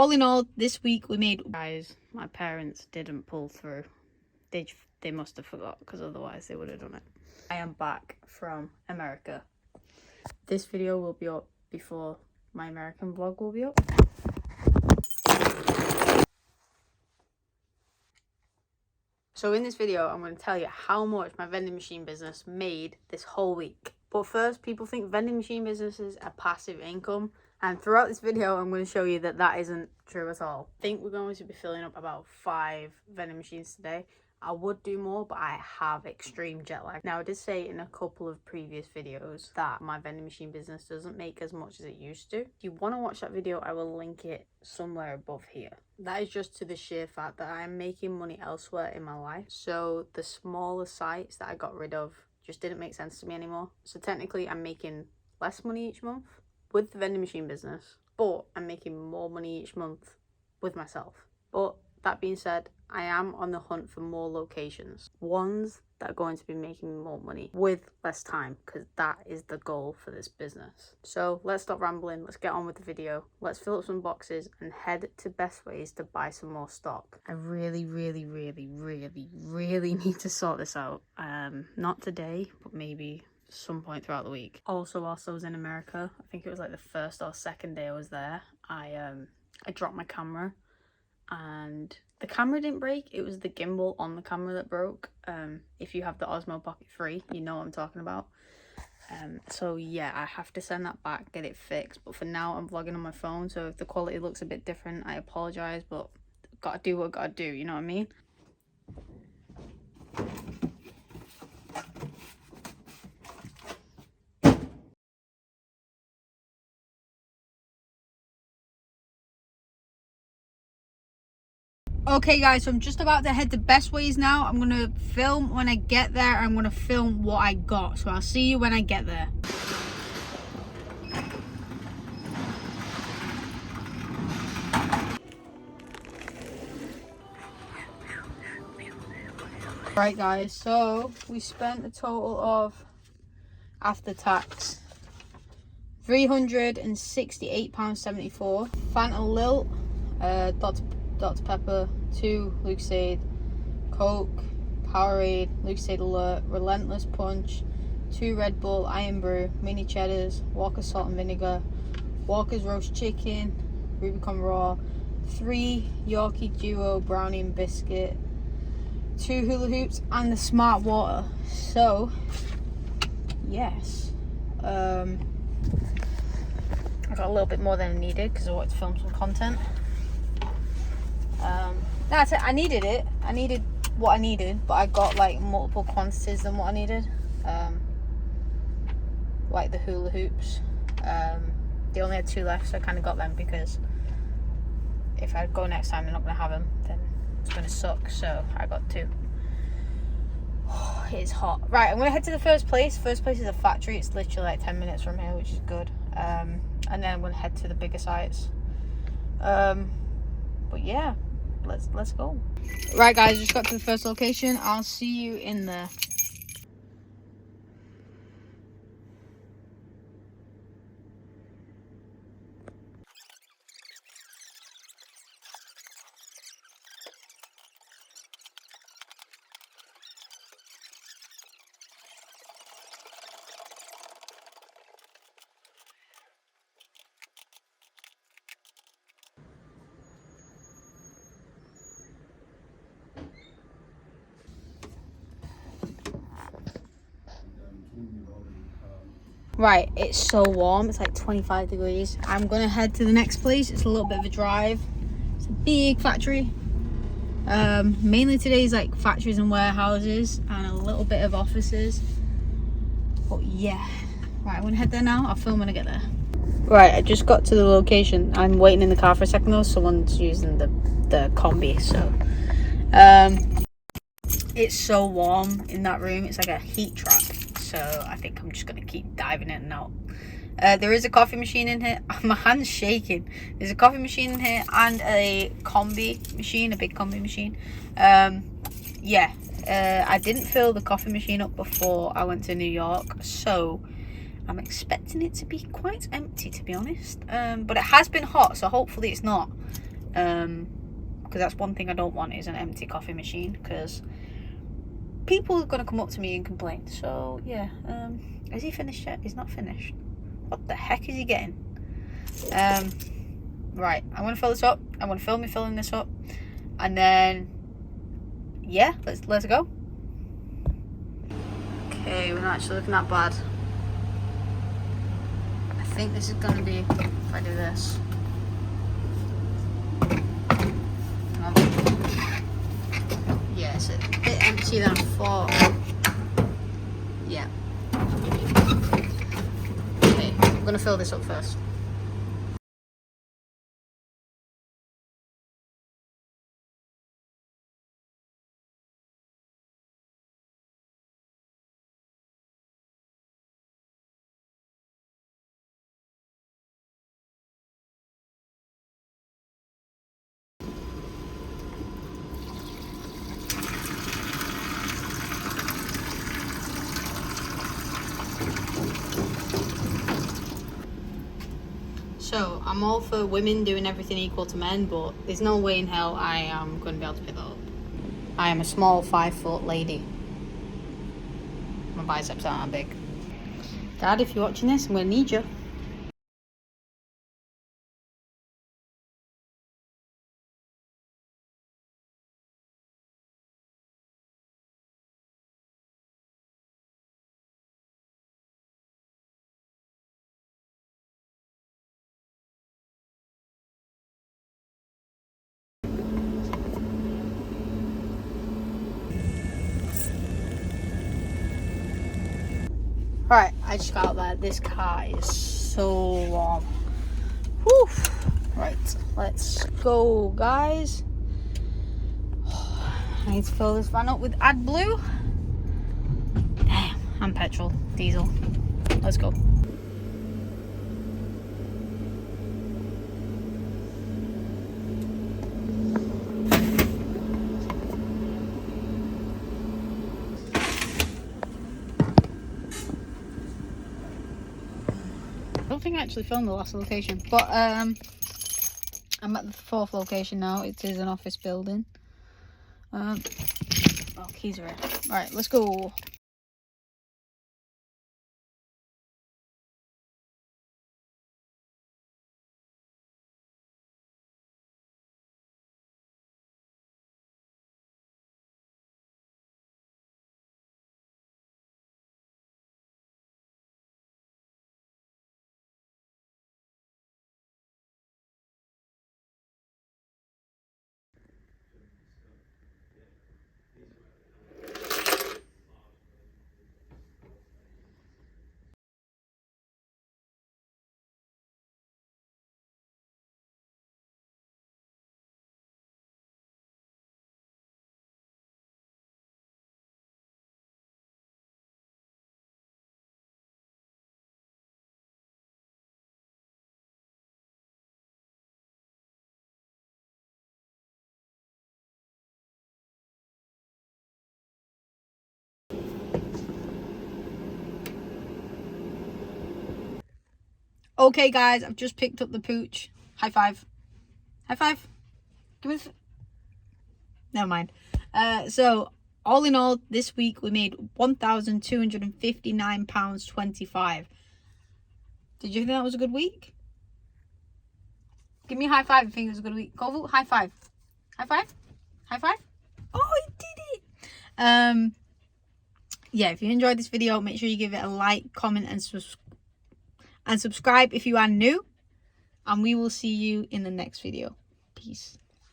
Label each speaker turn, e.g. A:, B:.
A: all in all, this week we made... Guys, my parents didn't pull through. They must have forgot, because otherwise they would have done it. I am back from America. This video will be up before my American vlog will be up. So in this video, I'm going to tell you how much my vending machine business made this whole week. But first, people think vending machine businesses are passive income. And throughout this video, I'm going to show you that that isn't true at all. I think we're going to be filling up about 5 vending machines today. I would do more, but I have extreme jet lag. Now, I did say in a couple of previous videos that my vending machine business doesn't make as much as it used to. If you want to watch that video, I will link it somewhere above here. That is just to the sheer fact that I am making money elsewhere in my life. So the smaller sites that I got rid of just didn't make sense to me anymore. So technically, I'm making less money each month with the vending machine business, but I'm making more money each month with myself. But that being said, I am on the hunt for more locations, ones that are going to be making me more money with less time, because that is the goal for this business. So let's stop rambling, let's get on with the video. Let's fill up some boxes and head to Best Ways to buy some more stock. I really need to sort this out. Not today, but maybe some point throughout the week. Also, whilst I was in America, I think it was like the first or second day I was there, I dropped my camera, and the camera didn't break, it was the gimbal on the camera that broke. If you have the Osmo Pocket 3, you know what I'm talking about. So yeah, I have to send that back, get it fixed, but for now I'm vlogging on my phone, so if the quality looks a bit different, I apologize, but gotta do what I gotta do, you know what I mean? Okay guys, so I'm just about to head to Best Ways now. I'm gonna film when I get there. I'm gonna film what I got, so I'll see you when I get there. Right guys, so we spent a total of, after tax, £368.74. Fanta Lilt, Dr. Pepper, 2 Lucozade, Coke, Powerade, Lucozade Alert, Relentless Punch, 2 Red Bull, Iron Brew, Mini Cheddars, Walker's Salt and Vinegar, Walker's Roast Chicken, Rubicon Raw, 3 Yorkie Duo Brownie and Biscuit, 2 Hula Hoops, and the Smart Water. So, yes. I got a little bit more than I needed because I wanted to film some content. That's it. I needed it. I needed what I needed, but I got like multiple quantities than what I needed. Like the hula hoops. They only had 2 left, so I kind of got them because if I go next time, they're not going to have them. Then it's going to suck. So I got 2. It's hot. Right, I'm going to head to the first place. First place is a factory. It's literally like 10 minutes from here, which is good. And then I'm going to head to the bigger sites. But yeah, let's go. Right guys, just got to the first location. I'll see you in there. Right, it's so warm. It's like 25 degrees. I'm gonna head to the next place. It's a little bit of a drive. It's a big factory. Mainly today's like factories and warehouses and a little bit of offices. But yeah, right, I'm gonna head there now. I'll film when I get there. Right, I just got to the location. I'm waiting in the car for a second though. Someone's using the combi, so it's so warm in that room. It's like a heat trap. So I think I'm just going to keep diving in and out. There is a coffee machine in here. My hand's shaking. There's a coffee machine in here and a combi machine, a big combi machine. Yeah, I didn't fill the coffee machine up before I went to New York, so I'm expecting it to be quite empty, to be honest. But it has been hot, so hopefully it's not. because that's one thing I don't want, is an empty coffee machine, because people are going to come up to me and complain. So yeah, has he finished yet? He's not finished. What the heck is he getting? Right, I'm going to fill this up. I'm going to film me filling this up, and then yeah, let's go. Okay, we're not actually looking that bad. I think this is going to be, if I do this. Yeah, it's a bit emptier than I thought. Yeah. Okay, I'm going to fill this up first. So, I'm all for women doing everything equal to men, but there's no way in hell I am going to be able to pick that up. I am a small 5-foot lady. My biceps aren't that big. Dad, if you're watching this, I'm going to need you. Right, I just got out there. This car is so warm. Whew. Right, let's go, guys. I need to fill this van up with AdBlue. Damn, and petrol, diesel. Let's go. I don't think I actually filmed the last location, but I'm at the 4th location now. It is an office building. Oh, keys are in. Right, let's go. Okay, guys, I've just picked up the pooch. High five. High five. Give me. Never mind. So all in all, this week we made £1,259.25. Did you think that was a good week? Give me a high five if you think it was a good week. Go, high five. High five. High five. Oh, I did it. Yeah, if you enjoyed this video, make sure you give it a like, comment, and subscribe if you are new. And we will see you in the next video. Peace.